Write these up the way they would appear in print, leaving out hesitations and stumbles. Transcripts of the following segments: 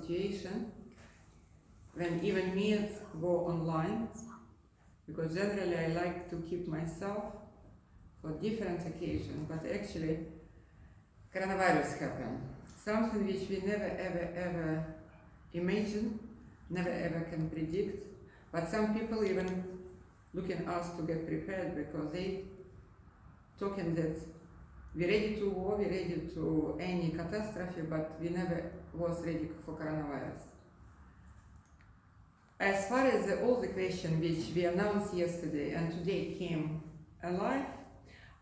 situation when even meals go online, because generally I like to keep myself for different occasions, but actually coronavirus happened. Something which we never ever imagine, never ever can predict, but some people even looking us to get prepared because they talking that we're ready to war, we're ready to any catastrophe, but we never was ready for coronavirus. As far as all the questions which we announced yesterday and today came alive,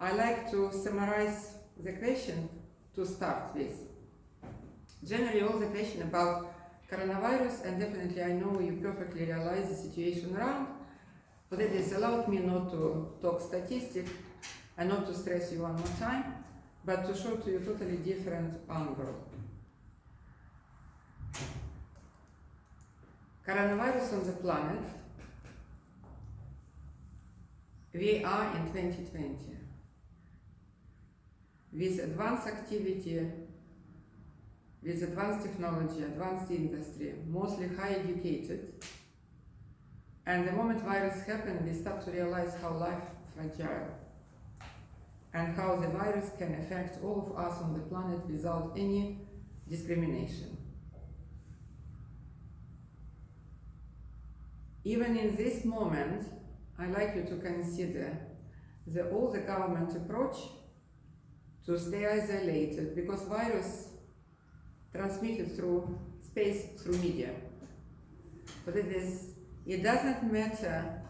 I like to summarize the question to start with. Generally, all the question about coronavirus, and definitely I know you perfectly realize the situation around, but it has allowed me not to talk statistics and not to stress you one more time, but to show to you totally different angle. Coronavirus on the planet, we are in 2020. With advanced activity, with advanced technology, advanced industry, mostly high educated, and the moment virus happened, we start to realize how life is fragile and how the virus can affect all of us on the planet without any discrimination. Even in this moment, I like you to consider all the government approach to stay isolated, because virus transmitted through space, through media. But it doesn't matter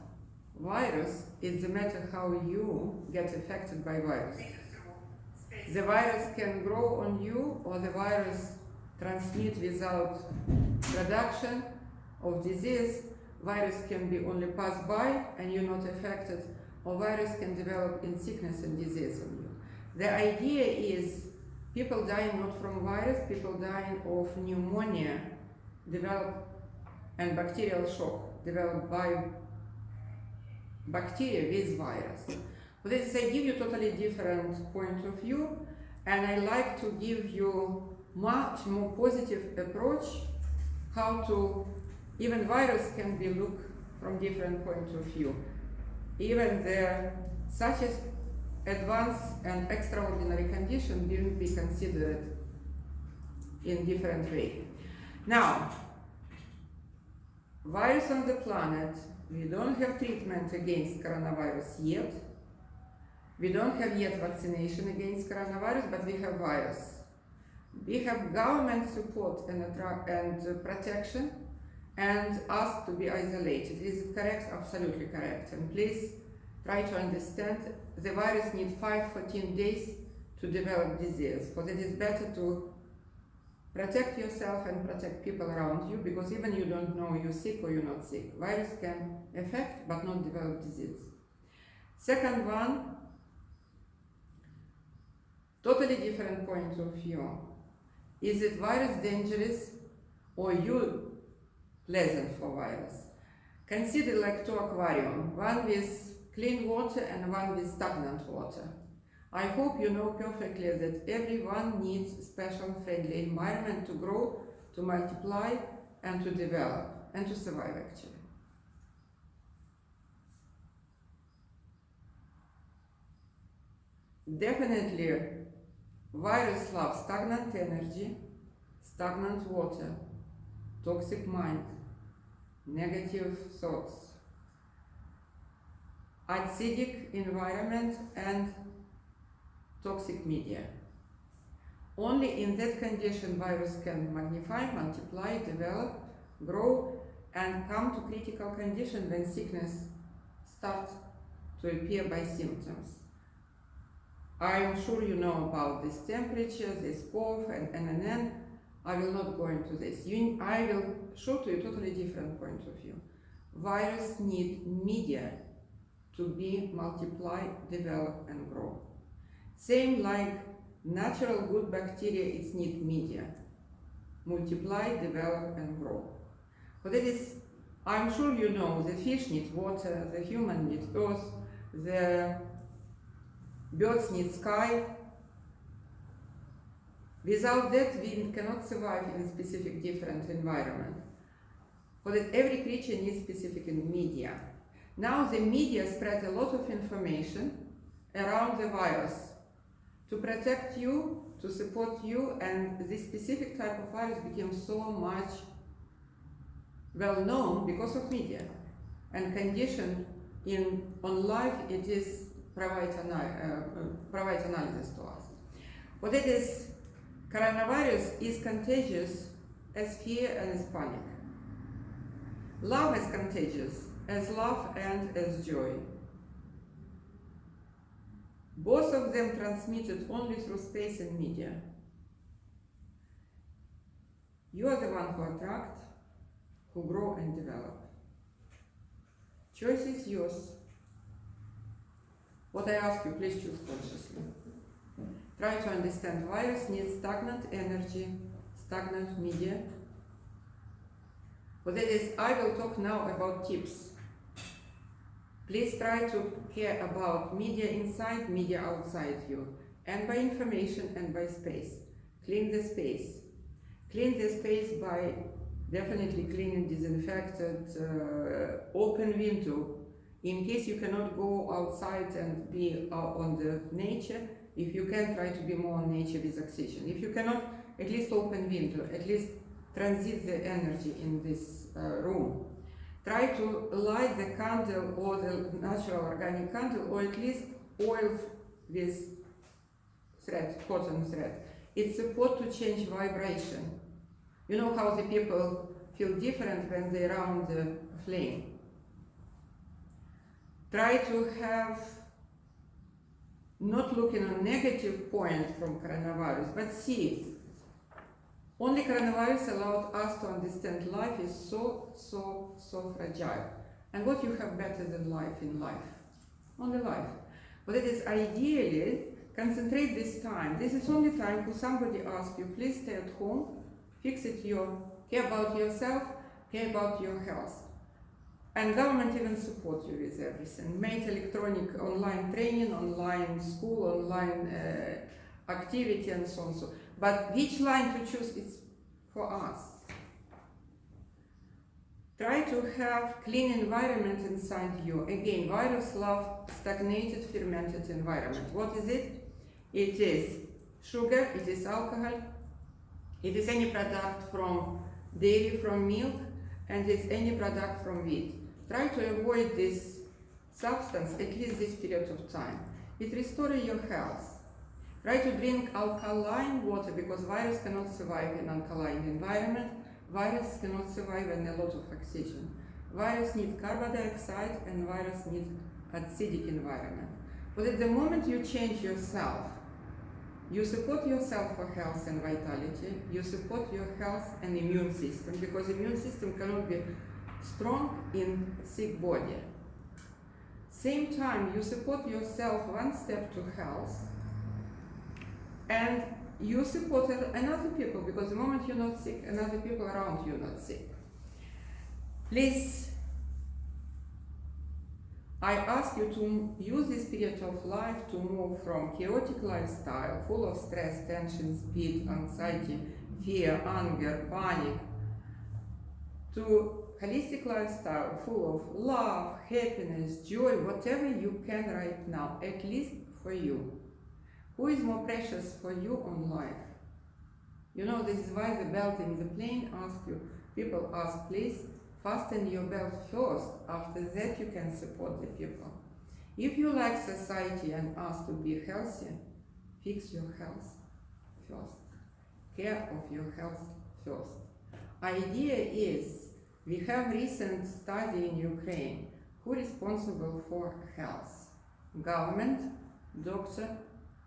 virus, it's a matter how you get affected by virus. The virus can grow on you, or the virus transmit without production of disease. Virus can be only pass by and you're not affected, or virus can develop in sickness and disease on you. The idea is people dying not from virus, people dying of pneumonia developed and bacterial shock developed by bacteria with virus. But this I give you totally different point of view, and I like to give you much more positive approach how to even virus can be looked from different point of view. Even such as advanced and extraordinary condition will be considered in different way. Now, virus on the planet, we don't have treatment against coronavirus yet. We don't have yet vaccination against coronavirus, but we have virus. We have government support and protection, and asked to be isolated. Is it correct? Absolutely correct. And please try to understand the virus needs 5-14 days to develop disease. But it is better to protect yourself and protect people around you, because even you don't know you're sick or you're not sick. Virus can affect but not develop disease. Second one, totally different point of view. Is it virus dangerous or you pleasant for virus? Consider like two aquarium, one with clean water and one with stagnant water. I hope you know perfectly that everyone needs special friendly environment to grow, to multiply, and to develop, and to survive actually. Definitely, virus loves stagnant energy, stagnant water, toxic mind, negative thoughts, acidic environment, and toxic media. Only in that condition virus can magnify, multiply, develop, grow, and come to critical condition when sickness starts to appear by symptoms. I am sure you know about this temperature, this cough, and NNN. I will not go into this. I will show to you a totally different point of view. Virus need media to be multiply, develop, and grow. Same like natural good bacteria, it need media. Multiply, develop, and grow. But it is, I'm sure you know, the fish need water, the human need earth, the birds need sky, Without that, we cannot survive in a specific different environment. For that, every creature needs specific media. Now the media spread a lot of information around the virus to protect you, to support you, and this specific type of virus became so much well known because of media and conditioned on life. It is provides analysis to us. What it is, coronavirus is contagious as fear and as panic. Love is contagious as love and as joy. Both of them transmitted only through space and media. You are the one who attract, who grow and develop. Choice is yours. What I ask you, please choose consciously. Try to understand virus needs stagnant energy, stagnant media. What it is, I will talk now about tips. Please try to care about media inside, media outside you, and by information and by space. Clean the space. Clean the space by definitely cleaning, disinfected, open window. In case you cannot go outside and be on the nature, if you can, try to be more on nature with oxygen. If you cannot, at least open window, at least transit the energy in this room. Try to light the candle or the natural organic candle, or at least oil with thread, cotton thread. It's support to change vibration. You know how the people feel different when they're around the flame. Try to have not looking on negative point from coronavirus, but see, only coronavirus allowed us to understand life is so fragile. And what you have better than life in life? Only life. But it is ideally, concentrate this time. This is only time who somebody asks you, please stay at home, fix it care about yourself, care about your health. And government even support you with everything. Make electronic online training, online school, online activity and so on. But which line to choose is for us. Try to have clean environment inside you. Again, virus love stagnated, fermented environment. What is it? It is sugar, it is alcohol, it is any product from dairy, from milk, and it's any product from wheat. Try to avoid this substance at least this period of time. It restores your health. Try to drink alkaline water because virus cannot survive in alkaline environment. Virus cannot survive in a lot of oxygen. Virus needs carbon dioxide and virus needs acidic environment. But at the moment you change yourself, you support yourself for health and vitality, you support your health and immune system, because immune system cannot be strong in sick body. Same time, you support yourself one step to health, and you support another people, because the moment you're not sick, another people around you are not sick. Please, I ask you to use this period of life to move from chaotic lifestyle, full of stress, tension, speed, anxiety, fear, anger, panic, to holistic lifestyle full of love, happiness, joy, whatever you can right now, at least for you. Who is more precious for you on life? You know, this is why the belt in the plane people ask, please fasten your belt first. After that you can support the people. If you like society and ask to be healthy, fix your health first. Care of your health first. Idea is, we have recent study in Ukraine. Who is responsible for health? Government, doctor,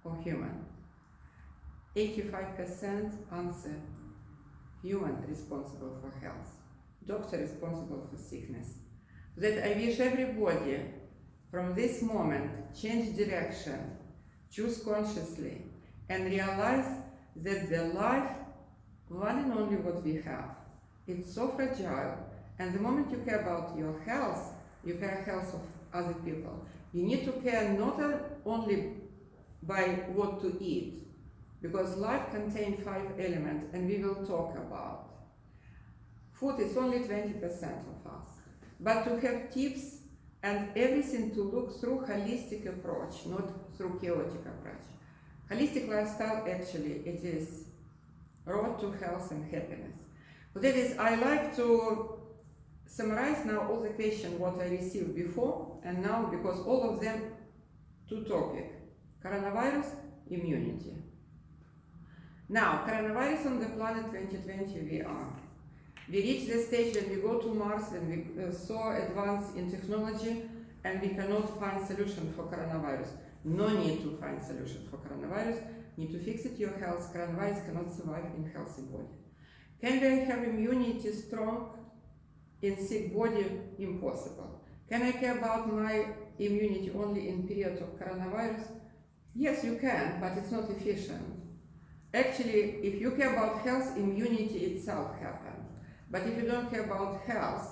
or human? 85% answer human responsible for health. Doctor responsible for sickness. That I wish everybody from this moment change direction, choose consciously, and realize that the life, one and only what we have, it's so fragile, and the moment you care about your health, you care health of other people. You need to care not only by what to eat, because life contains 5 elements, and we will talk about. Food is only 20% of us. But to have tips and everything to look through holistic approach, not through chaotic approach. Holistic lifestyle, actually, it is road to health and happiness. But that is, I like to summarize now all the questions what I received before and now, because all of them two topics: coronavirus, immunity. Now, coronavirus on the planet 2020 we are. We reach the stage when we go to Mars, when we so advance in technology, and we cannot find solution for coronavirus. No need to find solution for coronavirus. Need to fix it your health. Coronavirus cannot survive in healthy body. Can we have immunity strong in sick body? Impossible. Can I care about my immunity only in period of coronavirus? Yes, you can, but it's not efficient. Actually, if you care about health, immunity itself happens. But if you don't care about health,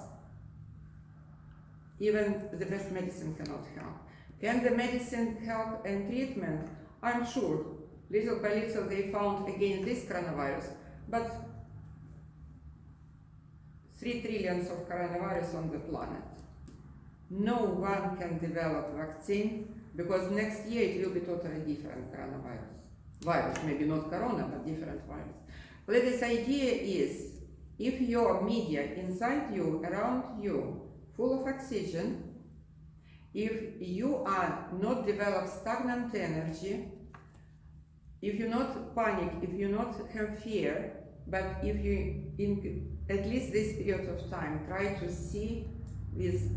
even the best medicine cannot help. Can the medicine help and treatment? I'm sure. Little by little they found again this coronavirus, but 3 trillion of coronavirus on the planet. No one can develop vaccine, because next year it will be totally different coronavirus. Virus, maybe not corona, but different virus. But this idea is, if your media inside you, around you, full of oxygen, if you are not develop stagnant energy, if you not panic, if you not have fear, but if you, in at least this period of time, try to see with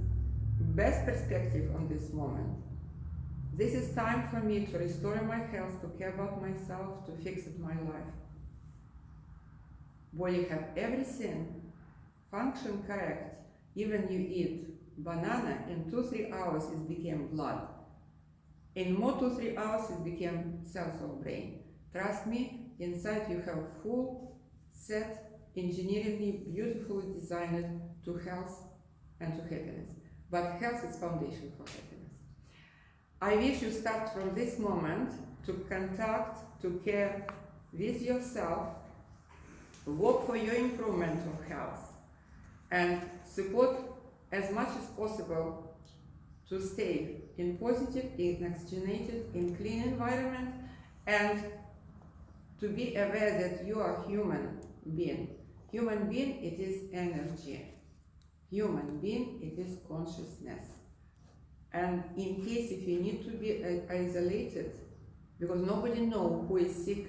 best perspective on this moment. This is time for me to restore my health, to care about myself, to fix it my life. Body have everything, function correct. Even you eat banana, in 2-3 hours it became blood. In more 2-3 hours it became cells of brain. Trust me, inside you have full set, engineeringly, beautifully designed to health and to happiness. But health is foundation for happiness. I wish you start from this moment to contact, to care with yourself, work for your improvement of health, and support as much as possible to stay in positive, in oxygenated, in clean environment, and to be aware that you are human being. Human being, it is energy. Human being, it is consciousness. And in case if you need to be isolated, because nobody knows who is sick,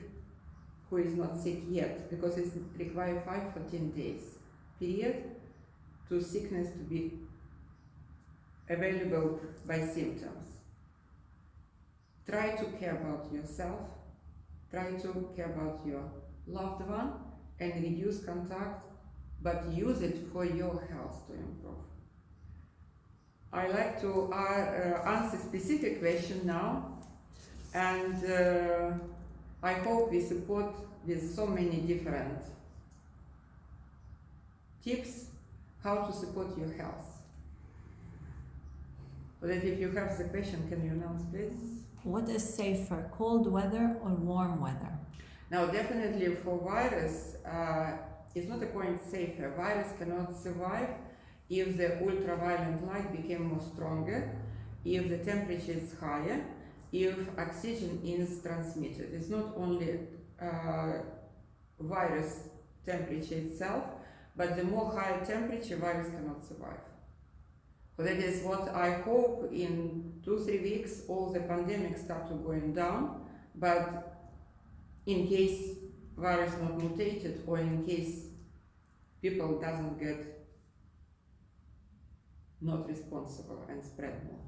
who is not sick yet, because it requires 5-14 days period to sickness to be available by symptoms. Try to care about yourself, try to care about your loved one, and reduce contact, but use it for your health to improve. I like to answer specific question now, and I hope we support with so many different tips how to support your health. But if you have the question, can you announce, please? What is safer, cold weather or warm weather? Now, definitely for virus, it's not a point safer. Virus cannot survive if the ultraviolet light became more stronger, if the temperature is higher, if oxygen is transmitted. It's not only virus temperature itself, but the more higher temperature, virus cannot survive. So that is what I hope in 2-3 weeks all the pandemics start to going down, but in case virus not mutated, or in case people doesn't get not responsible and spread more.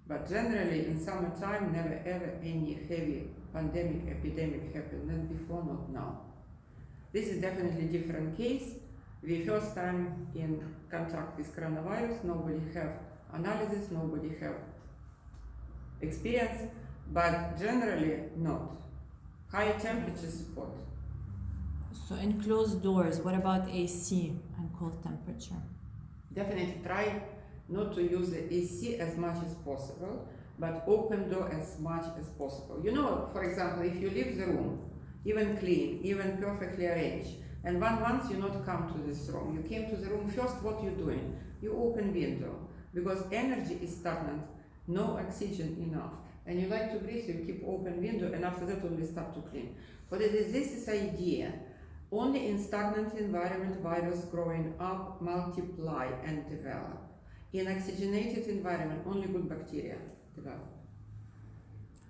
But generally in summertime, never ever any heavy pandemic, epidemic happened, not before, not now. This is definitely different case. We first time in contact with coronavirus, nobody have analysis, nobody have experience, but generally not. High temperature support. So in closed doors, what about AC and cold temperature? Definitely try not to use the AC as much as possible, but open door as much as possible. You know, for example, if you leave the room even clean, even perfectly arranged. And once you not come to this room, you came to the room first, what you doing? You open window, because energy is stagnant, no oxygen enough. And you like to breathe, you keep open window, and after that only start to clean. But this is idea. Only in stagnant environment, virus growing up, multiply and develop. In oxygenated environment, only good bacteria develop.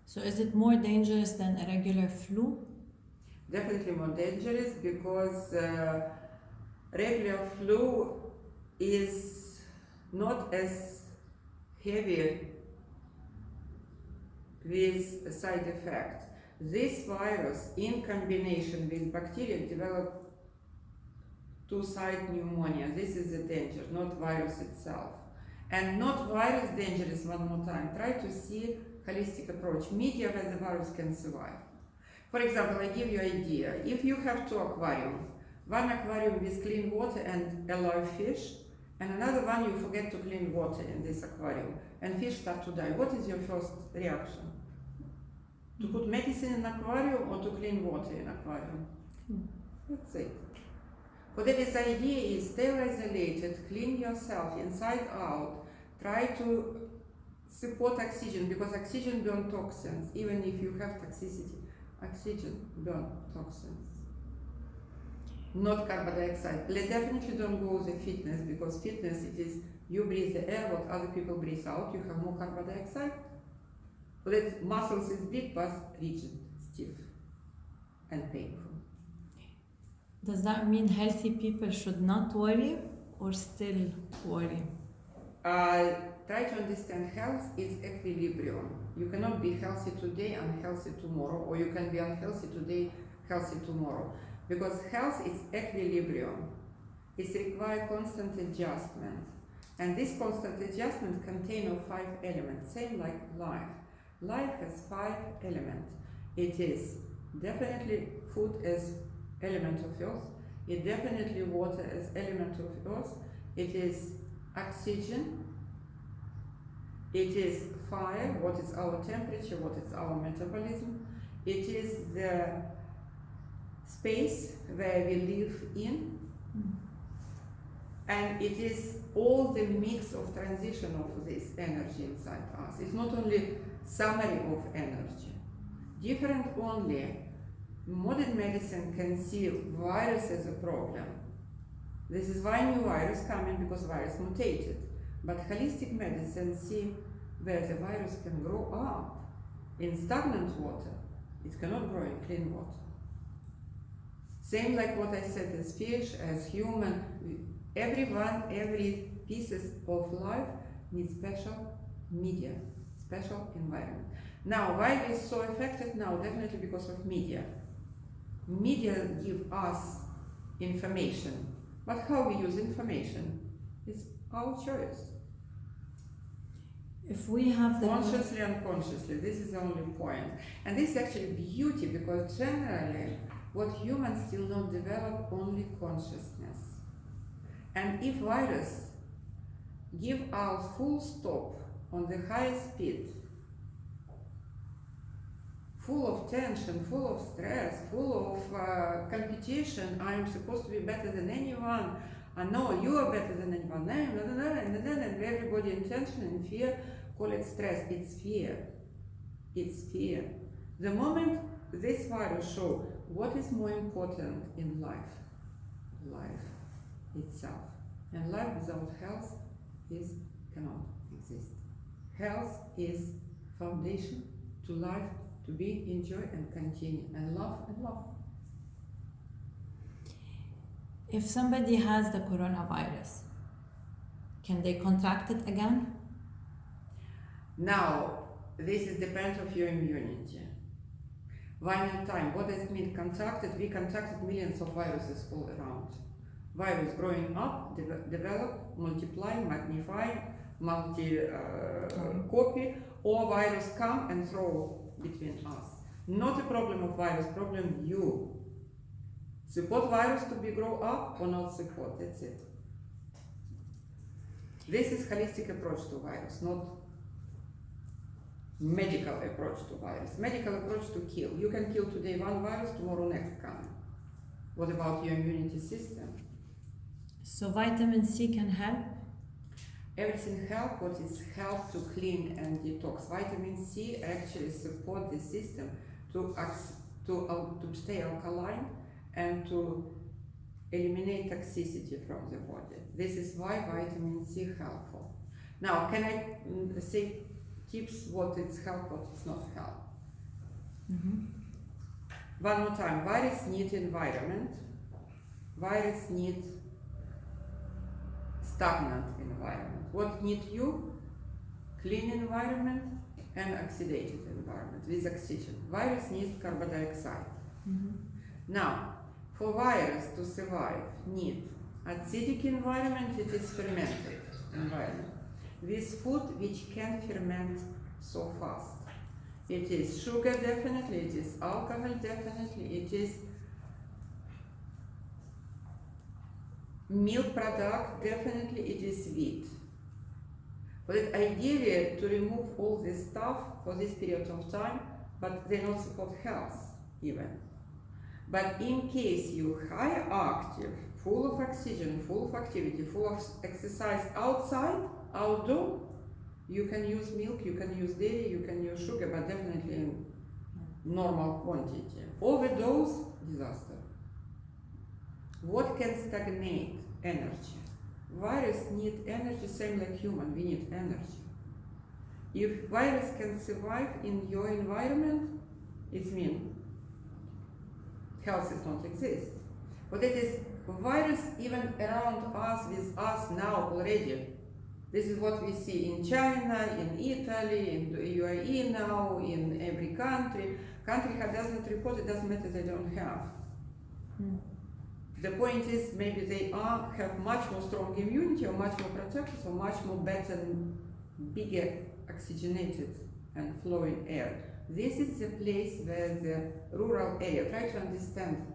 So is it more dangerous than a regular flu? Definitely more dangerous, because regular flu is not as heavy with side effects. This virus, in combination with bacteria, develop two-side pneumonia. This is the danger, not virus itself. And not virus dangerous, one more time. Try to see holistic approach. Media where the virus can survive. For example, I give you an idea. If you have two aquariums, one aquarium with clean water and a live fish, and another one you forget to clean water in this aquarium, and fish start to die, what is your first reaction? To put medicine in aquarium or to clean water in aquarium? That's it. But this idea is stay isolated, clean yourself inside out, try to support oxygen, because oxygen burn toxins, even if you have toxicity. Oxygen burn toxins, not carbon dioxide. Definitely don't go with the fitness, because fitness it is you breathe the air what other people breathe out, you have more carbon dioxide. But that muscles is big but rigid, stiff and painful. Does that mean healthy people should not worry or still worry? Try to understand health is equilibrium. You cannot be healthy today, unhealthy tomorrow, or you can be unhealthy today, healthy tomorrow. Because health is equilibrium. It requires constant adjustment. And this constant adjustment contains 5 elements, same like life. Life has 5 elements. It is definitely food as element of earth. It definitely water as element of earth. It is oxygen. It is fire, what is our temperature, what is our metabolism. It is the space where we live in. And it is all the mix of transition of this energy inside us. It's not only summary of energy. Different only. Modern medicine can see virus as a problem. This is why new virus coming, because virus mutated. But holistic medicine see where the virus can grow up. In stagnant water, it cannot grow in clean water. Same like what I said as fish, as human. Everyone, every pieces of life needs special media, special environment. Now, why is so affected now? Definitely because of media. Media give us information, but how we use information is our choice. If we have the Consciously, unconsciously, this is the only point. And this is actually beauty, because generally what humans still not develop only consciousness. And if virus give our full stop on the highest speed, full of tension, full of stress, full of competition, I am supposed to be better than anyone, I know you are better than anyone, and everybody in tension and fear, call it stress. It's fear. It's fear. The moment this virus show what is more important in life, life itself. And life without health cannot exist. Health is foundation to life, to be, enjoy and continue, and love and love. If somebody has the coronavirus, can they contract it again? Now, this is depend of your immunity. One at a time. What does it mean contracted? We contracted millions of viruses all around. Virus growing up, develop, multiply, magnify, copy, or virus come and throw between us. Not a problem of virus, problem you. Support virus to be grow up or not support, that's it. This is holistic approach to virus, medical approach to virus. Medical approach to kill. You can kill today one virus, tomorrow next coming. What about your immunity system? So vitamin C can help? Everything help. What is help to clean and detox. Vitamin C actually support the system to stay alkaline and to eliminate toxicity from the body. This is why vitamin C helpful. Now, can I say tips what it's help, what it's not help? Mm-hmm. One more time, virus need environment. Virus need stagnant environment. What need you? Clean environment and oxidated environment with oxygen. Virus needs carbon dioxide. Mm-hmm. Now, for virus to survive, need acidic environment, it is fermented environment. With food which can ferment so fast. It is sugar definitely, it is alcohol definitely, it is milk product definitely, it is wheat. But ideally to remove all this stuff for this period of time, but they don't support health even. But in case you high active, full of oxygen, full of activity, full of exercise outside, outdoor, you can use milk, you can use dairy, you can use sugar, but definitely in normal quantity. Overdose, disaster. What can stagnate? Energy. Virus need energy, same like human, we need energy. If virus can survive in your environment, it means health does not exist. But it is virus even around us, with us now already. This is what we see in China, in Italy, in the UAE now, in every country. Country doesn't report, it doesn't matter, they don't have. Mm. The point is maybe they have much more strong immunity or much more protected or much more better and bigger oxygenated and flowing air. This is the place where the rural area, try to understand.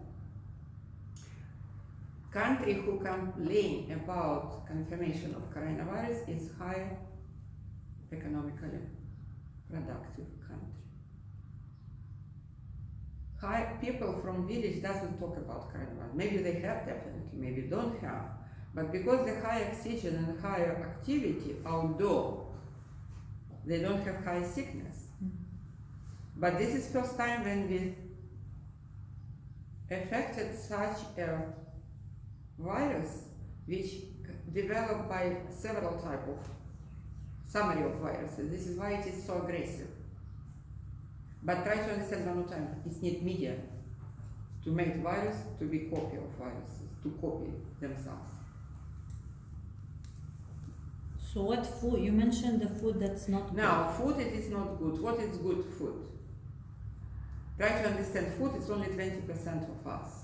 Country who complain about confirmation of coronavirus is high economically productive country. High people from village doesn't talk about coronavirus. Maybe they have definitely, maybe don't have. But because the high oxygen and higher activity outdoor, they don't have high sickness. But this is first time when we affected such a virus which developed by several type of summary of viruses. This is why it is so aggressive. But try to understand one more time, it needs media to make virus to be copy of viruses, to copy themselves. So what food, you mentioned the food that's not Now, food it is not good. What is good food? Try to understand food is only 20% of us.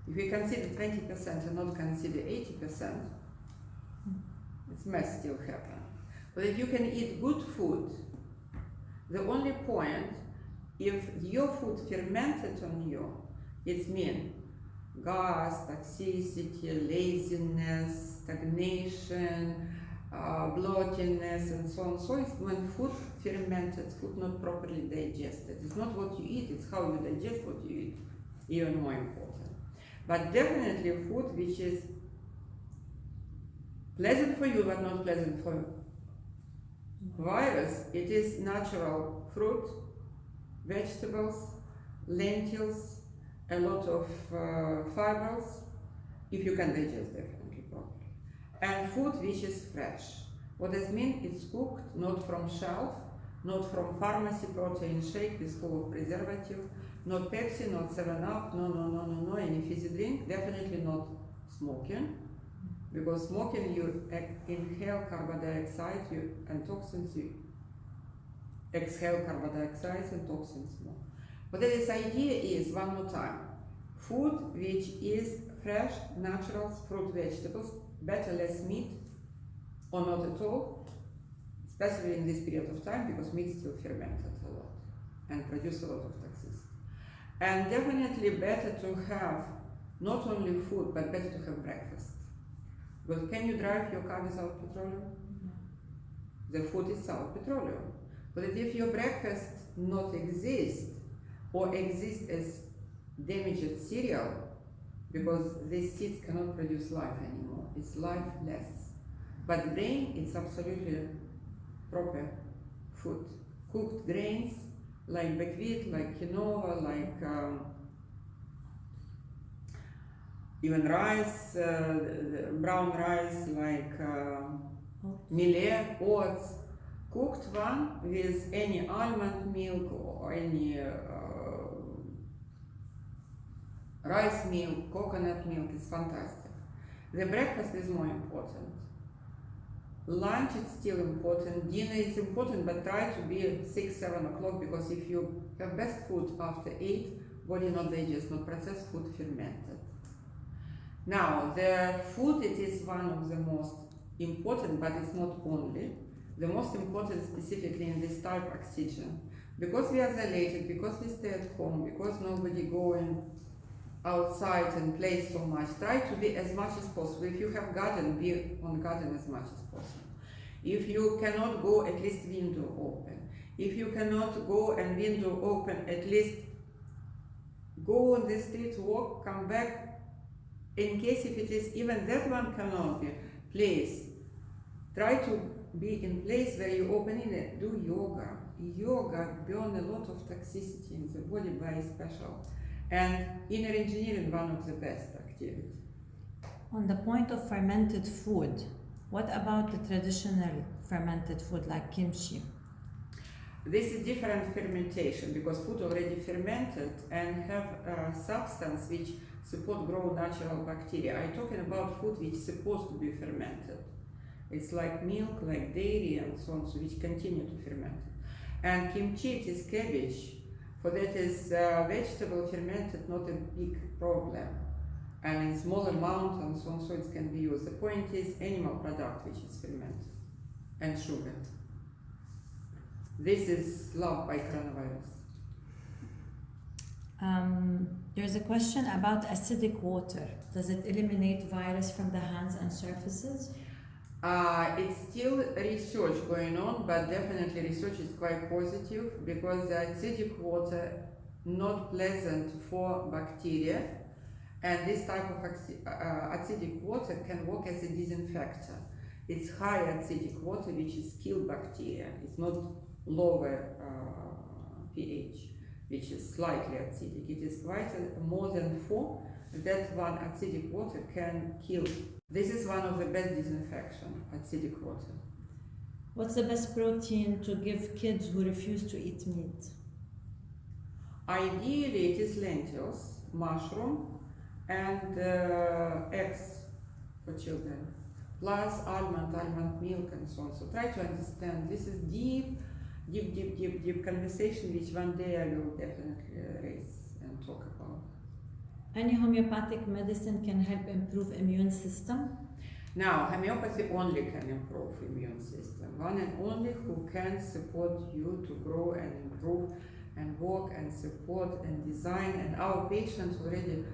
If we consider 20% and not consider 80%, it's mess still happen. But if you can eat good food, the only point, if your food fermented on you, it means gas, toxicity, laziness, stagnation, bloatiness, and so on. So it's when food fermented, food not properly digested. It's not what you eat, it's how you digest what you eat, even more important. But definitely food which is pleasant for you but not pleasant for virus, it is natural fruit, vegetables, lentils, a lot of fibers, if you can digest definitely properly. And food which is fresh. What does mean? It's cooked, not from shelf, not from pharmacy protein shake with full of preservative, not Pepsi, not 7-Up, no, any fizzy drink, definitely not smoking. Because smoking, you inhale carbon dioxide and toxins, you exhale carbon dioxide and toxins more. But this idea is, one more time, food which is fresh, natural, fruit, vegetables, better less meat, or not at all, especially in this period of time, because meat still fermented a lot and produce a lot of toxicity. And definitely better to have not only food, but better to have breakfast. But can you drive your car without petroleum? The food itself, petroleum. But if your breakfast not exist or exist as damaged cereal, because these seeds cannot produce life anymore, it's lifeless. But grain is absolutely proper food. Cooked grains like buckwheat, like quinoa, like even rice, brown rice, like millet, oats, cooked one with any almond milk or any rice milk, coconut milk is fantastic. The breakfast is more important. Lunch is still important, dinner is important, but try to be 6, 7 o'clock, because if you have best food after 8, body not digest, not processed food, fermented. Now, the food, it is one of the most important, but it's not only. The most important specifically in this type oxygen. Because we are isolated, because we stay at home, because nobody going outside and play so much, try to be as much as possible. If you have garden, be on garden as much as possible. If you cannot go, at least window open. If you cannot go and window open, at least go on the street, walk, come back. In case if it is even that one cannot be, please try to be in place where you open it, do yoga. Yoga burn a lot of toxicity in the body by special. And inner engineering, one of the best activity. On the point of fermented food, what about the traditional fermented food like kimchi? This is different fermentation, because food already fermented and have a substance which support grow natural bacteria. I'm talking about food which is supposed to be fermented. It's like milk, like dairy and so on, so which continue to ferment. And kimchi, it is cabbage. For that is vegetable fermented, not a big problem. And in small amount and so on, so it can be used. The point is animal product which is fermented and sugar. This is loved by coronavirus. There's a question about acidic water. Does it eliminate virus from the hands and surfaces? It's still research going on, but definitely research is quite positive, because the acidic water not pleasant for bacteria, and this type of acidic water can work as a disinfectant. It's high acidic water which is kill bacteria. It's not lower pH, which is slightly acidic. It is quite more than 4. That one acidic water can kill. This is one of the best disinfection, acidic water. What's the best protein to give kids who refuse to eat meat? Ideally, it is lentils, mushroom, and eggs for children, plus almond milk, and so on. So try to understand. This is deep conversation, which one day I will definitely raise and talk about. Any homeopathic medicine can help improve immune system? Now, homeopathy only can improve immune system. One and only who can support you to grow and improve and work and support and design. And our patients already,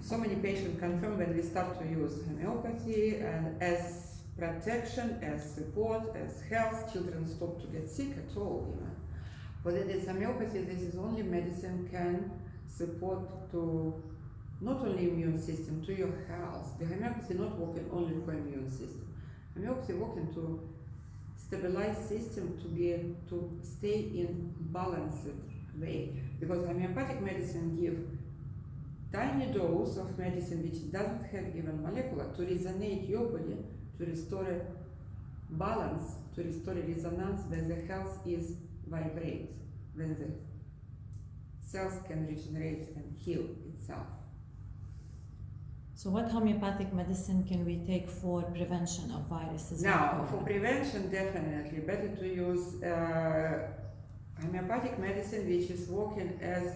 so many patients confirm when we start to use homeopathy and as protection, as support, as health, children stop to get sick at all even. But it is homeopathy, this is only medicine can support to not only immune system, to your health. The homeopathy not working only for immune system. Homeopathy working to stabilize system, to stay in balanced way. Because homeopathic medicine give tiny dose of medicine which doesn't have even molecular to resonate your body, to restore a balance, to restore a resonance when the health is vibrate, when the cells can regenerate and heal itself. So what homeopathic medicine can we take for prevention of viruses? Now, for prevention, definitely better to use homeopathic medicine which is working as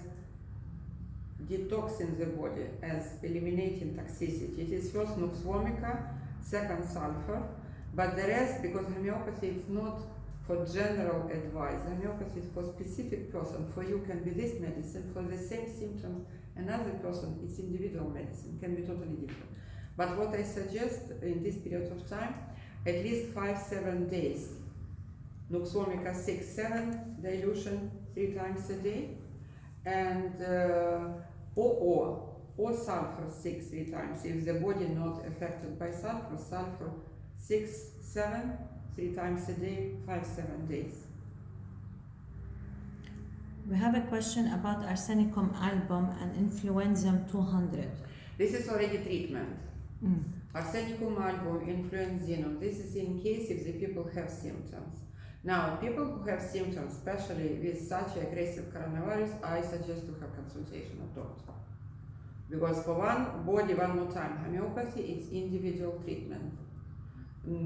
detoxing the body, as eliminating toxicity. It is first Nux vomica, second sulfur, but the rest, because homeopathy is not for general advice. Homeopathy is for specific person. For you can be this medicine, for the same symptoms, another person, it's individual medicine, can be totally different. But what I suggest in this period of time, at least 5-7 days Nux vomica 6-7 dilution 3 times a day, and or sulfur 6 3 times. If the body not affected by sulfur, sulfur 6-7 3 times a day, 5-7 days. We have a question about arsenicum album and influenzum 200. This is already treatment. Mm. Arsenicum album, influenzinum. This is in case if the people have symptoms. Now, people who have symptoms, especially with such aggressive coronavirus, I suggest to have consultation of doctor. Because for one body, one more time, homeopathy is individual treatment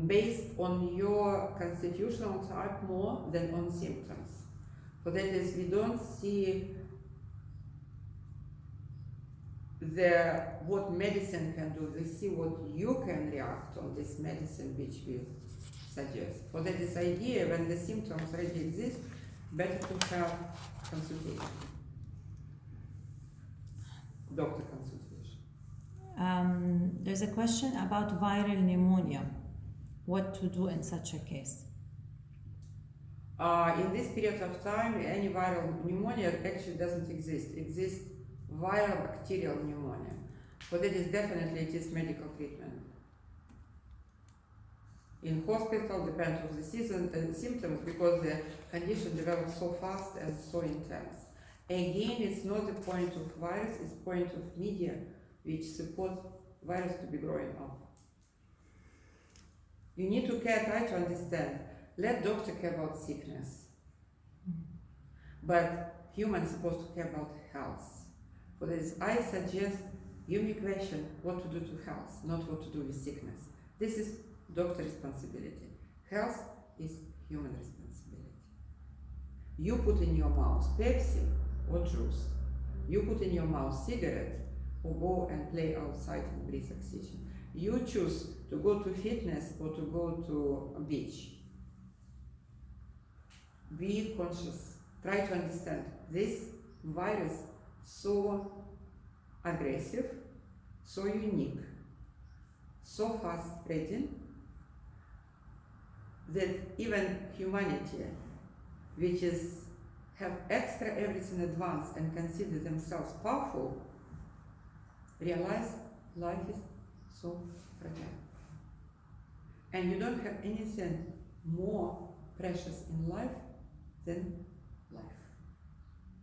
based on your constitutional type more than on symptoms. So that is, we don't see what medicine can do, we see what you can react on this medicine which we suggest. For that is idea, when the symptoms already exist, better to have consultation, doctor consultation. There's a question about viral pneumonia. What to do in such a case? In this period of time, any viral pneumonia actually doesn't exist. Exists viral bacterial pneumonia. So that is definitely, it is medical treatment. In hospital, depends on the season and symptoms, because the condition develops so fast and so intense. Again, it's not a point of virus, it's point of media which support virus to be growing up. You need to try to understand. Let doctor care about sickness, but humans supposed to care about health. For this, I suggest unique question: what to do to health, not what to do with sickness. This is doctor responsibility. Health is human responsibility. You put in your mouth Pepsi or juice. You put in your mouth cigarette or go and play outside and breathe oxygen. You choose to go to fitness or to go to a beach. Be conscious. Try to understand this virus so aggressive, so unique, so fast spreading, that even humanity, which is have extra everything advanced and consider themselves powerful, realize life is so fragile. And you don't have anything more precious in life than life.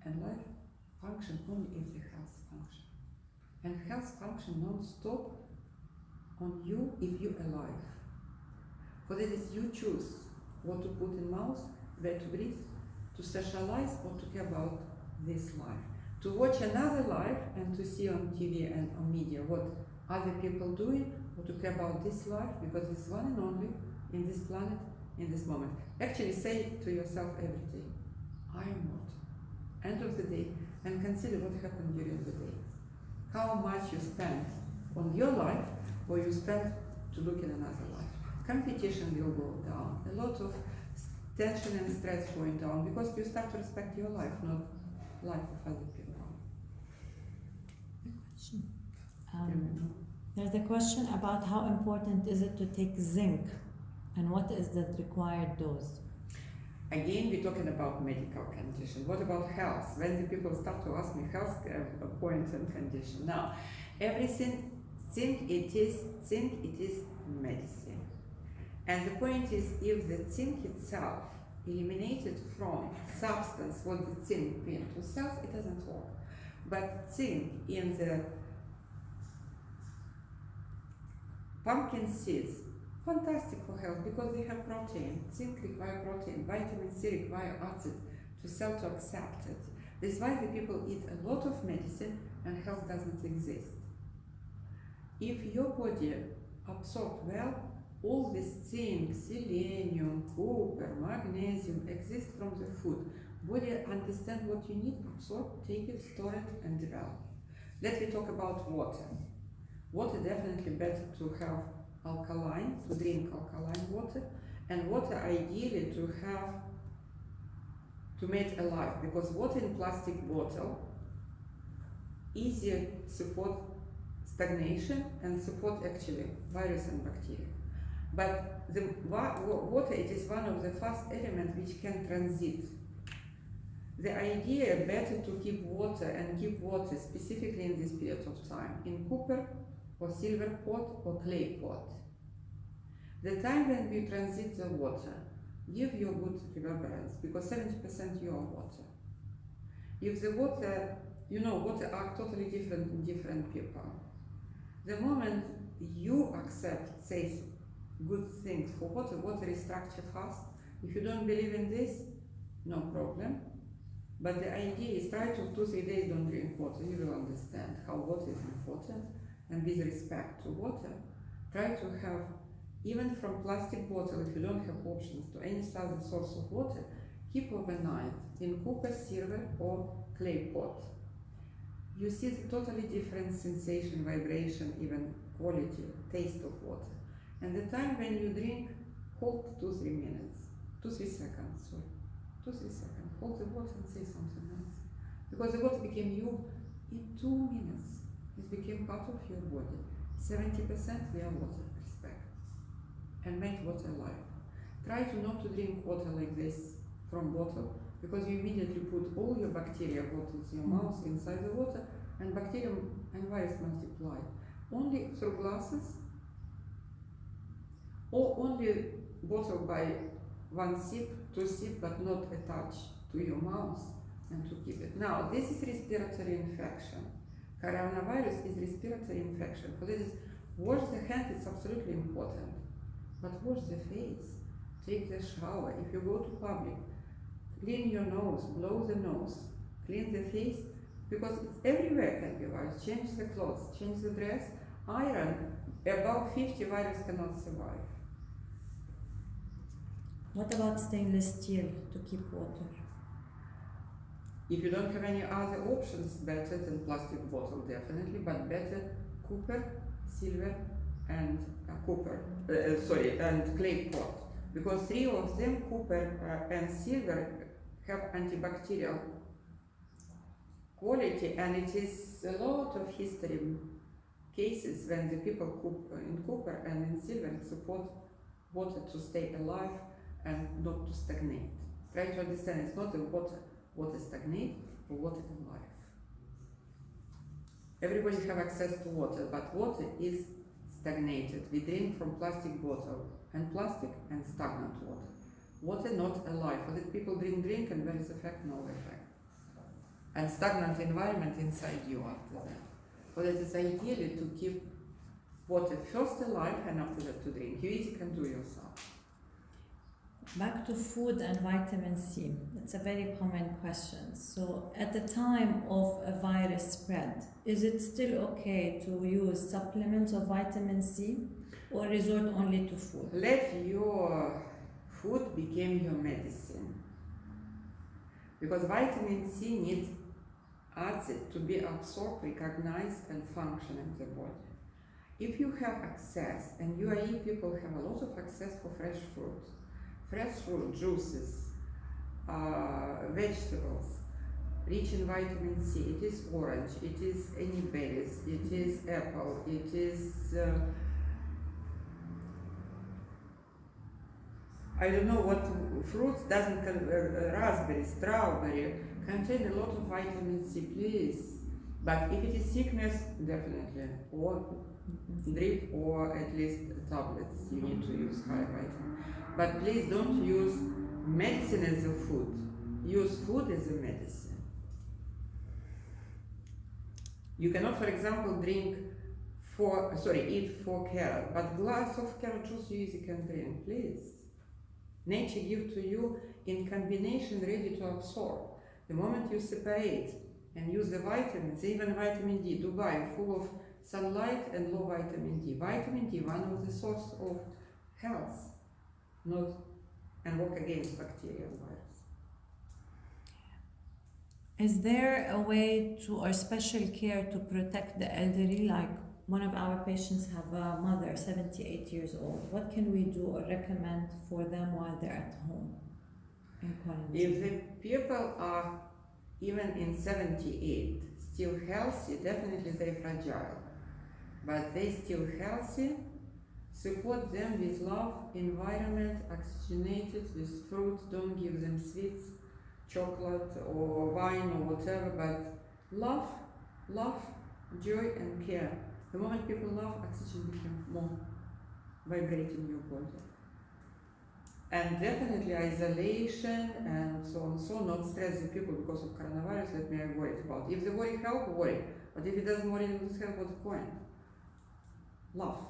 And life function only if the health function. And health function non-stop on you if you're alive. For that is you choose what to put in mouth, where to breathe, to socialize or to care about this life. To watch another life and to see on TV and on media what other people doing, or to care about this life, because it's one and only in this planet, in this moment. Actually say to yourself every day, I am not. End of the day, and consider what happened during the day. How much you spend on your life, or you spend to look in another life. Competition will go down. A lot of tension and stress going down, because you start to respect your life, not life of other people. There's a question about how important is it to take zinc, and what is the required dose? Again, we're talking about medical condition. What about health? When the people start to ask me health points and condition. Now, everything, zinc it is medicine. And the point is, if the zinc itself eliminated from substance what the zinc brings to cells, it doesn't work. But zinc in the pumpkin seeds, fantastic for health, because they have protein. Zinc requires protein, vitamin C requires acid to cell to accept it. This is why the people eat a lot of medicine and health doesn't exist. If your body absorbs well, all this zinc, selenium, copper, magnesium exist from the food. Body understand what you need, absorb, take it, store it, and develop. Let me talk about water. Water definitely better to have alkaline, to drink alkaline water, and water ideally to have, to make alive, because water in plastic bottle easier support stagnation and support actually virus and bacteria. But the water, it is one of the fast elements which can transit. The idea better to keep water and keep water specifically in this period of time in copper or silver pot or clay pot. The time when we transit the water, give you good reverberance because 70% you are water. If the water, water are totally different in different people. The moment you accept, say, good things for water, water is structure fast. If you don't believe in this, no problem. But the idea is try to 2-3 days don't drink water. You will understand how water is important. And with respect to water, try to have, even from plastic bottle, if you don't have options to any other source of water, keep overnight in copper, silver or clay pot. You see the totally different sensation, vibration, even quality, taste of water. And the time when you drink, hold 2-3 minutes, 2-3 seconds, sorry, 2-3 seconds. Hold the water and say something nice. Because the water became you in 2 minutes. It became part of your body. 70% we are water, respect. And make water alive. Try to not to drink water like this from bottle, because you immediately put all your bacteria, what is your mouth, inside the water, and bacteria and virus multiply. Only through glasses, or only bottle by 1 sip, 2 sip, but not attached to your mouth, and to keep it. Now, this is respiratory infection. Coronavirus is respiratory infection. For this, wash the hand is absolutely important, but wash the face. Take the shower. If you go to public, clean your nose, blow the nose, clean the face, because it's everywhere can be virus. Change the clothes, change the dress, iron. Above 50 virus cannot survive. What about stainless steel to keep water? If you don't have any other options, better than plastic bottle, definitely, but better copper, silver, and and clay pot, because 3 of them, copper and silver, have antibacterial quality, and it is a lot of history cases when the people cook in copper and in silver, it support water to stay alive and not to stagnate. Try to understand it's not the water stagnate or water alive. Everybody have access to water, but water is stagnated. We drink from plastic bottle, and plastic and stagnant water. Water not alive. For that people drink and there is effect, no effect. And stagnant environment inside you after that. For that it's ideally to keep water first alive and after that to drink. You easily can do yourself. Back to food and vitamin C. It's a very common question. So at the time of a virus spread, is it still okay to use supplements of vitamin C or resort only to food? Let your food become your medicine. Because vitamin C needs acid to be absorbed, recognized and function in the body. If you have access, and UAE people have a lot of access for fresh fruit, juices, vegetables, rich in vitamin C. It is orange, it is any berries, it is apple, it is I don't know what fruits doesn't raspberry, strawberry contain a lot of vitamin C, please. But if it is sickness, definitely, or drip or at least tablets, you need to use high vitamin. But please don't use medicine as a food. Use food as a medicine. You cannot, for example, eat 4 carrot, but glass of carrot juice you easily can drink, please. Nature gives to you in combination ready to absorb. The moment you separate and use the vitamins, even vitamin D, Dubai, full of sunlight and low vitamin D. Vitamin D, one of the source of health, and work against bacteria and virus. Is there a way to, or special care to protect the elderly? Like one of our patients have a mother, 78 years old. What can we do or recommend for them while they're at home in quarantine? If the people are even in 78 still healthy, definitely they're fragile, but they still healthy, Support them with love, environment, oxygenated with fruit. Don't give them sweets, chocolate or wine or whatever, but love, joy and care. The moment people love, oxygen becomes more vibrating in your body. And definitely isolation and so on, so not stress the people because of coronavirus that we are worried about. If the worry help, worry. But if it doesn't worry, it doesn't help, what's the point? Love.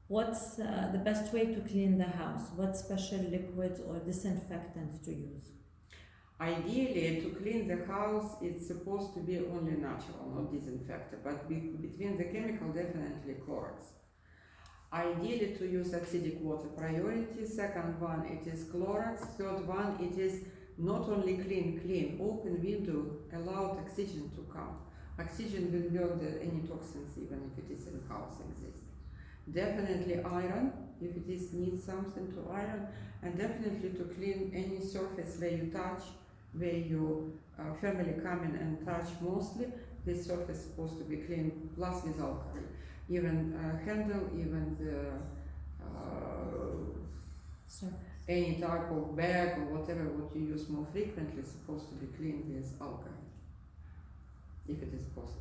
What's the best way to clean the house? What special liquids or disinfectants to use? Ideally, to clean the house, it's supposed to be only natural, not disinfectant, but between the chemical, definitely Clorox. Ideally, to use acidic water priority. Second one, it is Clorox. Third one, it is not only clean, open window, allowed oxygen to come. Oxygen will burn any toxins, even if it is in house exist. Definitely iron, if it is needs something to iron, and definitely to clean any surface where you touch, where your family come in and touch mostly. This surface is supposed to be clean, plus with alcohol. Even handle, even the any type of bag or whatever what you use more frequently is supposed to be cleaned with alcohol, if it is possible.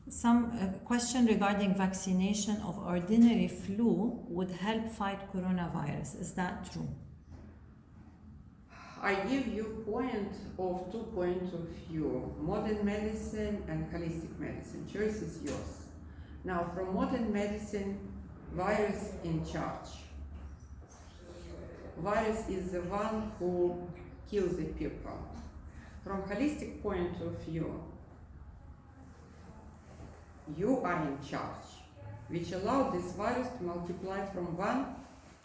Some question regarding vaccination of ordinary flu would help fight coronavirus. Is that true? I give you two points of view, modern medicine and holistic medicine. Choice is yours. Now, from modern medicine, virus in charge. Virus is the one who kills the people. From holistic point of view, you are in charge, which allowed this virus to multiply from 1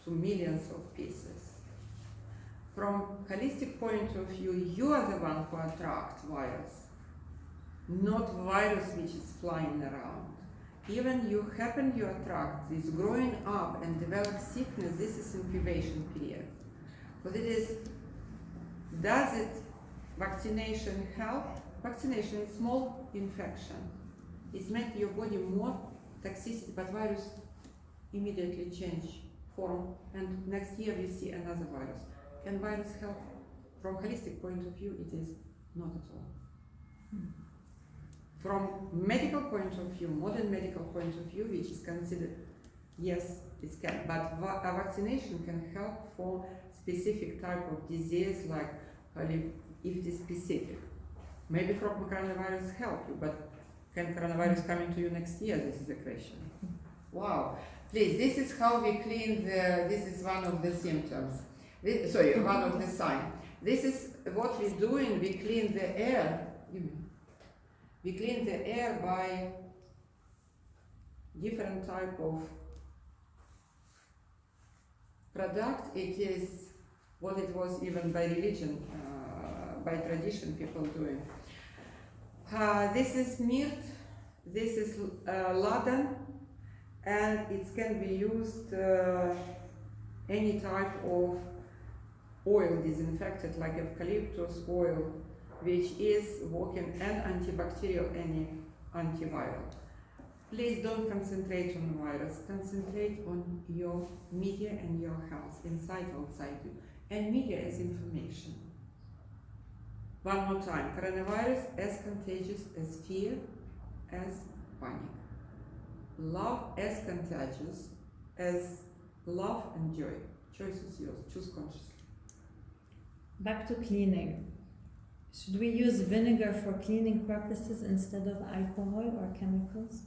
to millions of pieces. From holistic point of view, you are the one who attracts virus, not virus which is flying around. Even you attract this growing up and develop sickness, this is incubation period. But it is, does it vaccination help? Vaccination is small infection. It's make your body more toxicity, but virus immediately change form, and next year we see another virus. Can virus help? From holistic point of view, it is not at all. From medical point of view, modern medical point of view, which is considered, yes, it can, but a vaccination can help for specific type of disease, like if it is specific. Maybe from coronavirus help you, but can coronavirus coming to you next year? This is the question. Wow. Please, this is how we clean this is one of the symptoms. One of the signs. This is what we're doing, we clean the air. We clean the air by different type of product. It is what it was even by religion, by tradition people doing. This is myrrh, this is ladon, and it can be used any type of oil disinfectant like eucalyptus oil, which is working and antibacterial and antiviral. Please don't concentrate on the virus, concentrate on your media and your health, inside, outside you. And media is information. One more time, coronavirus as contagious as fear, as panic. Love as contagious as love and joy. Choice is yours, choose consciously. Back to cleaning. Should we use vinegar for cleaning purposes instead of alcohol or chemicals?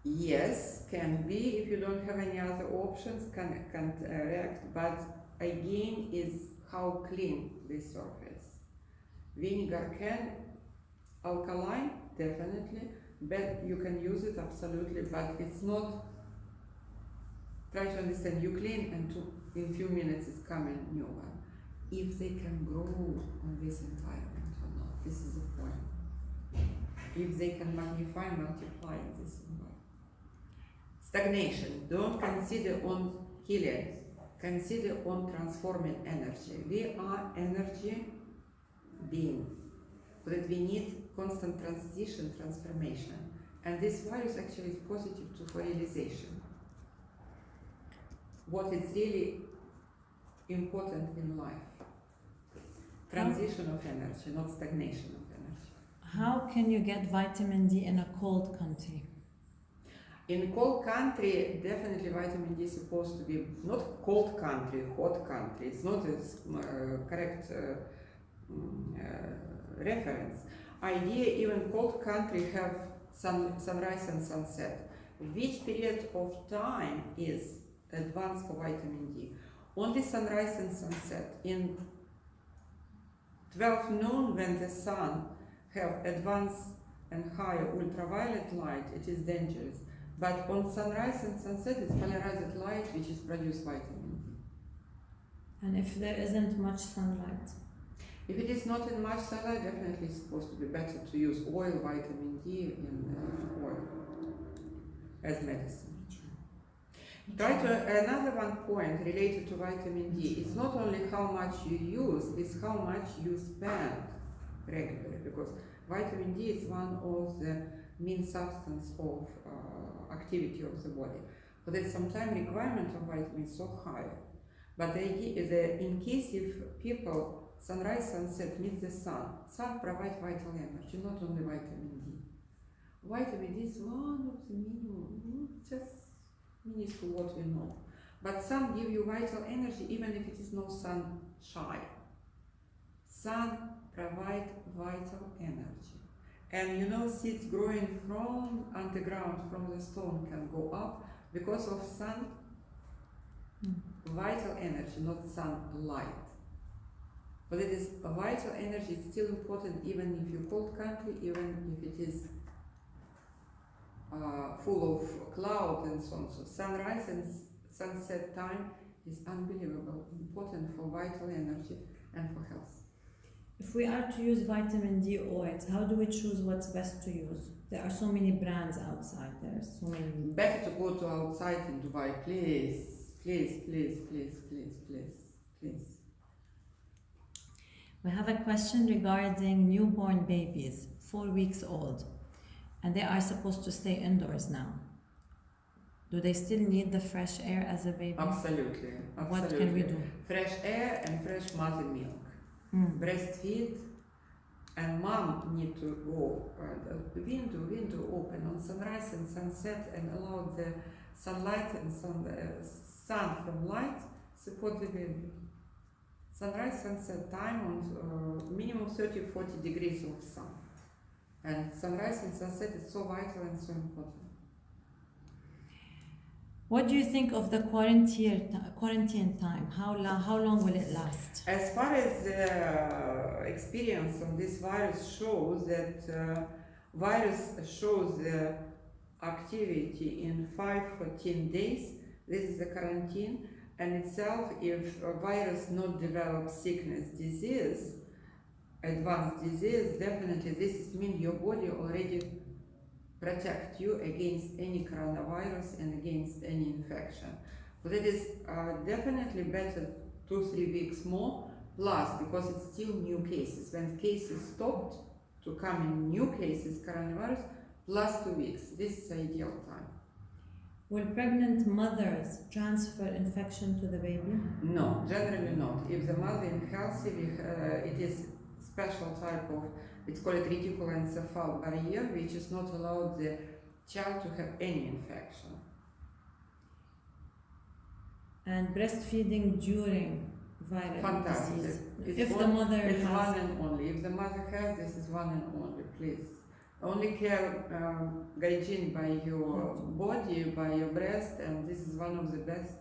Yes, can be. If you don't have any other options, can react. But again, is how clean this surface. Vinegar can, alkaline, definitely, but you can use it absolutely, but it's not, try to understand, you clean and in few minutes it's coming new one. If they can grow on this environment or not, this is the point. If they can magnify, multiply in this environment. Stagnation, don't consider on killing, consider on transforming energy. We are energy being, but we need constant transition, transformation. And this virus actually is positive to realization. What is really important in life. Transition of energy, not stagnation of energy. How can you get vitamin D in a cold country? In cold country, definitely vitamin D is supposed to be not cold country, hot country. It's not a correct reference. Idea even cold country have sunrise and sunset. Which period of time is advanced for vitamin D? Only sunrise and sunset. In 12 noon, when the sun have advanced and higher ultraviolet light, it is dangerous. But on sunrise and sunset, it's polarized light which is produce vitamin D. And if there isn't much sunlight? If it is not in much sunlight, definitely it's supposed to be better to use oil, vitamin D in oil as medicine. Try to another one point related to vitamin D. It's not only how much you use, it's how much you spend regularly, because vitamin D is one of the main substance of activity of the body. But at some time requirement of vitamin is so high. But in case if people sunrise, sunset, meet the sun provides vital energy, not only vitamin D. Vitamin D is one of the minimum, just minuscule what we know. But sun give you vital energy even if it is no sunshine. Sun provide vital energy. And you know, seeds growing from underground, from the stone, can go up because of sun, vital energy, not sunlight. But it is a vital energy, it's still important even if you cold country, even if it is full of cloud and so on. So sunrise and sunset time is unbelievable, important for vital energy and for health. If we are to use vitamin D oils, how do we choose what's best to use? There are so many brands outside, there's so many. Better to go to outside in Dubai, please, please, please, please, please, please, please. We have a question regarding newborn babies, 4 weeks old, and they are supposed to stay indoors now. Do they still need the fresh air as a baby? Absolutely, absolutely. What can we do? Fresh air and fresh mother milk. Breastfeed, and mom need to go the window open on sunrise and sunset and allow the sunlight and sun from light support the baby. Sunrise, sunset time on minimum 30-40 degrees of sun. And sunrise and sunset is so vital and so important. What do you think of the quarantine time? How long will it last? As far as the experience on this virus shows that virus shows the activity in 5-14 days. This is the quarantine. And itself, if a virus not develop sickness, disease, advanced disease, definitely this means your body already protect you against any coronavirus and against any infection. But it is definitely better 2-3 weeks more, plus because it's still new cases. When cases stopped to come in new cases, coronavirus, plus 2 weeks. This is the ideal time. Will pregnant mothers transfer infection to the baby? No, generally not. If the mother is healthy, it is special type of, it's called reticuloencephal barrier, which is not allowed the child to have any infection. And breastfeeding during viral Fantastic. disease? It's the mother it's has... one and only. If the mother has, this is one and only, please. Only care hygiene by your body, by your breast, and this is one of the best.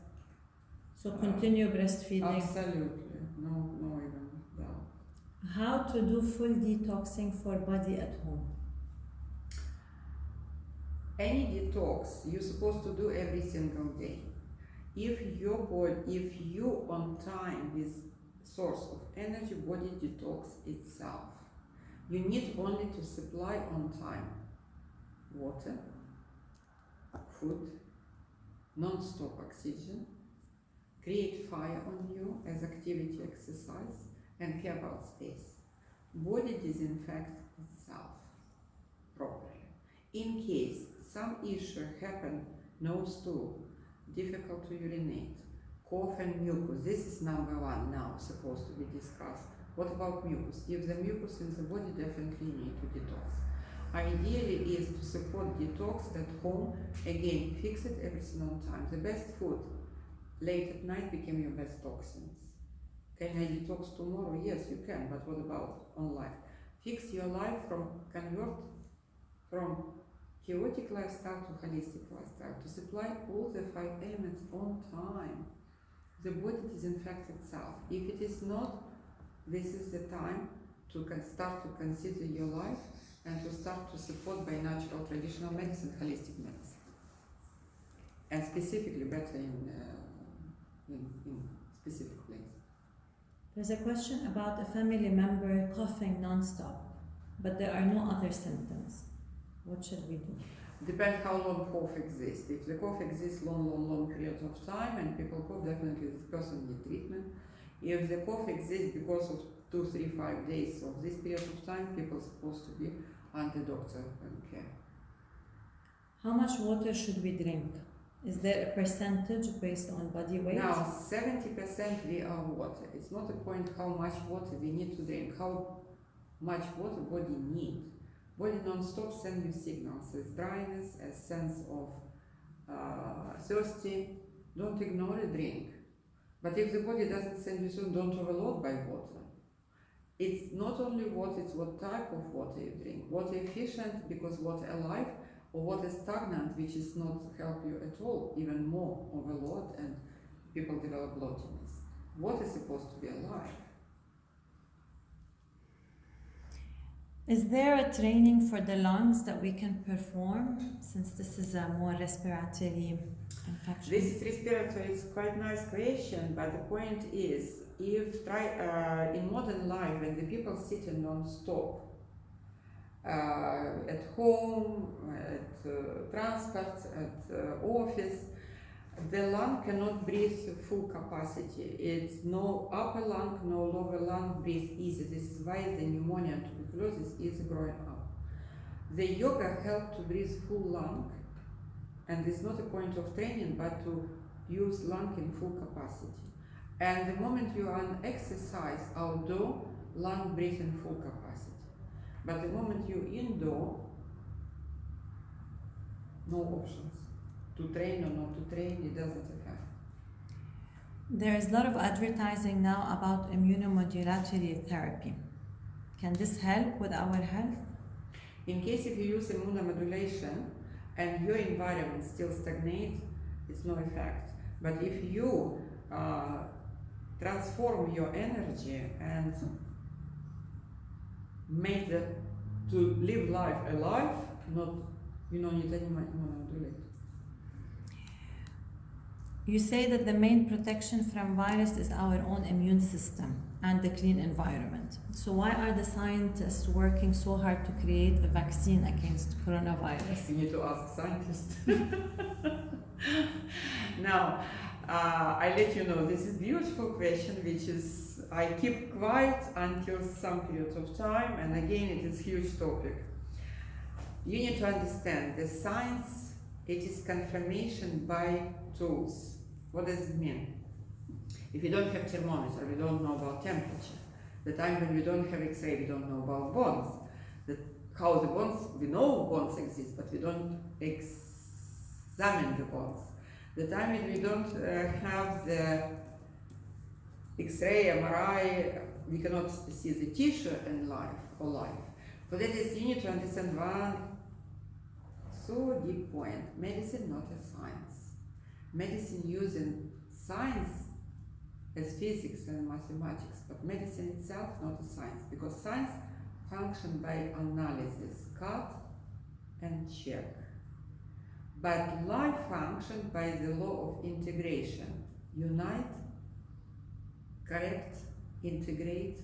So continue breastfeeding? Absolutely. No even doubt. How to do full detoxing for body at home? Any detox you're supposed to do every single day. If you on time with source of energy, body detox itself. You need only to supply on time water, food, non-stop oxygen, create fire on you as activity exercise, and care about space. body disinfects itself properly. In case some issue happen, nose stool, difficult to urinate, cough and mucus, this is number one now supposed to be discussed. What about mucus? If the mucus in the body, definitely need to detox. Ideally is to support detox at home. Again, fix it everything on time. The best food late at night became your best toxins. Can I detox tomorrow? Yes, you can, but what about on life? Fix your life convert from chaotic lifestyle to holistic lifestyle, to supply all the 5 elements on time. The body disinfects itself. If it is not, this is the time to start to consider your life and to start to support by natural traditional medicine, holistic medicine. And specifically better in specific place. There's a question about a family member coughing non-stop, but there are no other symptoms. What should we do? Depends how long cough exists. If the cough exists long periods of time and people cough, definitely this person needs treatment. If the cough exists because of 2, 3, 5 days of this period of time, people are supposed to be under doctor care. How much water should we drink? Is there a percentage based on body weight? Now, 70% we are water. It's not a point how much water we need to drink, how much water body needs. Body non-stop sends you signals as dryness, as sense of thirsty. Don't ignore a drink. But if the body doesn't send you so, don't overload by water. It's not only water, it's what type of water you drink. Water efficient because water alive, or water stagnant, which is not help you at all, even more overload and people develop bloatiness. Water is supposed to be alive. Is there a training for the lungs that we can perform, since this is a more respiratory infection? This is respiratory, it's quite nice question, but the point is, if in modern life, when the people sit non-stop, at home, at transport, at office, the lung cannot breathe full capacity. It's no upper lung, no lower lung breathe easy. This is why the pneumonia and tuberculosis is growing up. The yoga helps to breathe full lung, and it's not a point of training, but to use lung in full capacity. And the moment you are on exercise outdoor, lung breathe in full capacity. But the moment you indoor, no options. To train or not to train, it doesn't affect. There is a lot of advertising now about immunomodulatory therapy. Can this help with our health? In case if you use immunomodulation and your environment still stagnates, it's no effect. But if you transform your energy and make to live life alive, not, you don't need any immunomodulation. You say that the main protection from virus is our own immune system and the clean environment. So why are the scientists working so hard to create a vaccine against coronavirus? You need to ask scientists. Now, I let you know, this is a beautiful question, which is, I keep quiet until some period of time, and again, it is a huge topic. You need to understand, the science, it is confirmation by tools. What does it mean? If you don't have thermometer, we don't know about temperature. The time when we don't have X-ray, we don't know about bonds. How the bonds, we know bonds exist, but we don't examine the bonds. The time when we don't have the X-ray, MRI, we cannot see the tissue in life or life. So that is, you need to understand one so deep point. Medicine not a science. Medicine using science as physics and mathematics, but medicine itself not a science, because science functions by analysis, cut and check. But life functions by the law of integration. Unite, correct, integrate,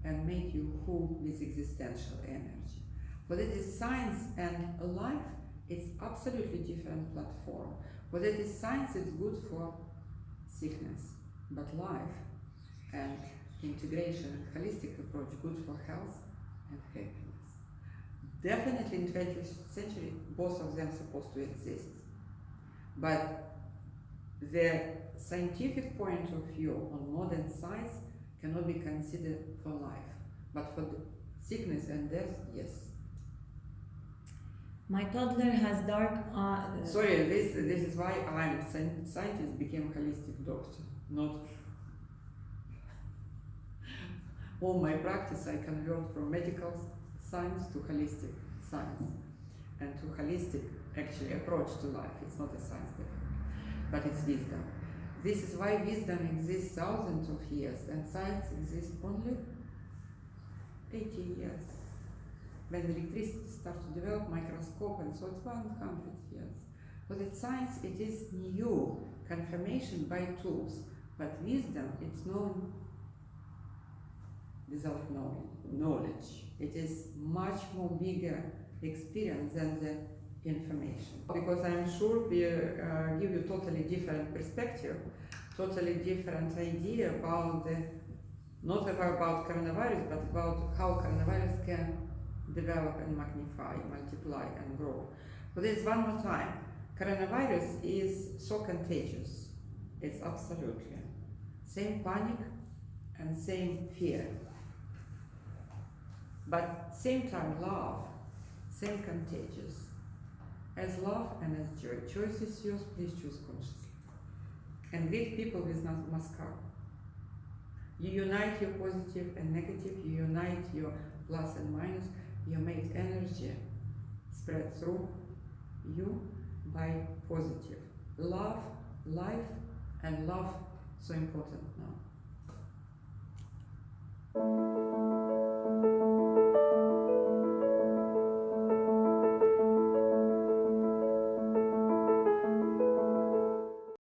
and make you whole with existential energy. But it is science and life, it's absolutely different platform. But it is science is good for sickness, but life and integration and holistic approach good for health and happiness. Definitely in 20th century, both of them supposed to exist. But the scientific point of view on modern science cannot be considered for life. But for the sickness and death, yes. My toddler has dark Sorry, this is why I'm scientist, became holistic doctor. Not all my practice I convert from medical science to holistic science and to holistic actually approach to life. It's not a science definitely, but it's wisdom. This is why wisdom exists thousands of years and science exists only 80 years. When electricity started to develop, microscope and so it's 100 years. For the science, it is new confirmation by tools, but wisdom, it's known without knowledge. It is much more bigger experience than the information. Because I'm sure we give you totally different perspective, totally different idea about the, not about coronavirus, but about how coronavirus can develop and magnify, multiply and grow. So there's one more time. Coronavirus is so contagious. It's absolutely same panic and same fear. But same time love, same contagious. As love and as joy. Choice is yours, please choose consciously. And with people with mascara. You unite your positive and negative, you unite your plus and minus, you make energy spread through you by positive. Love, life, and love so important now.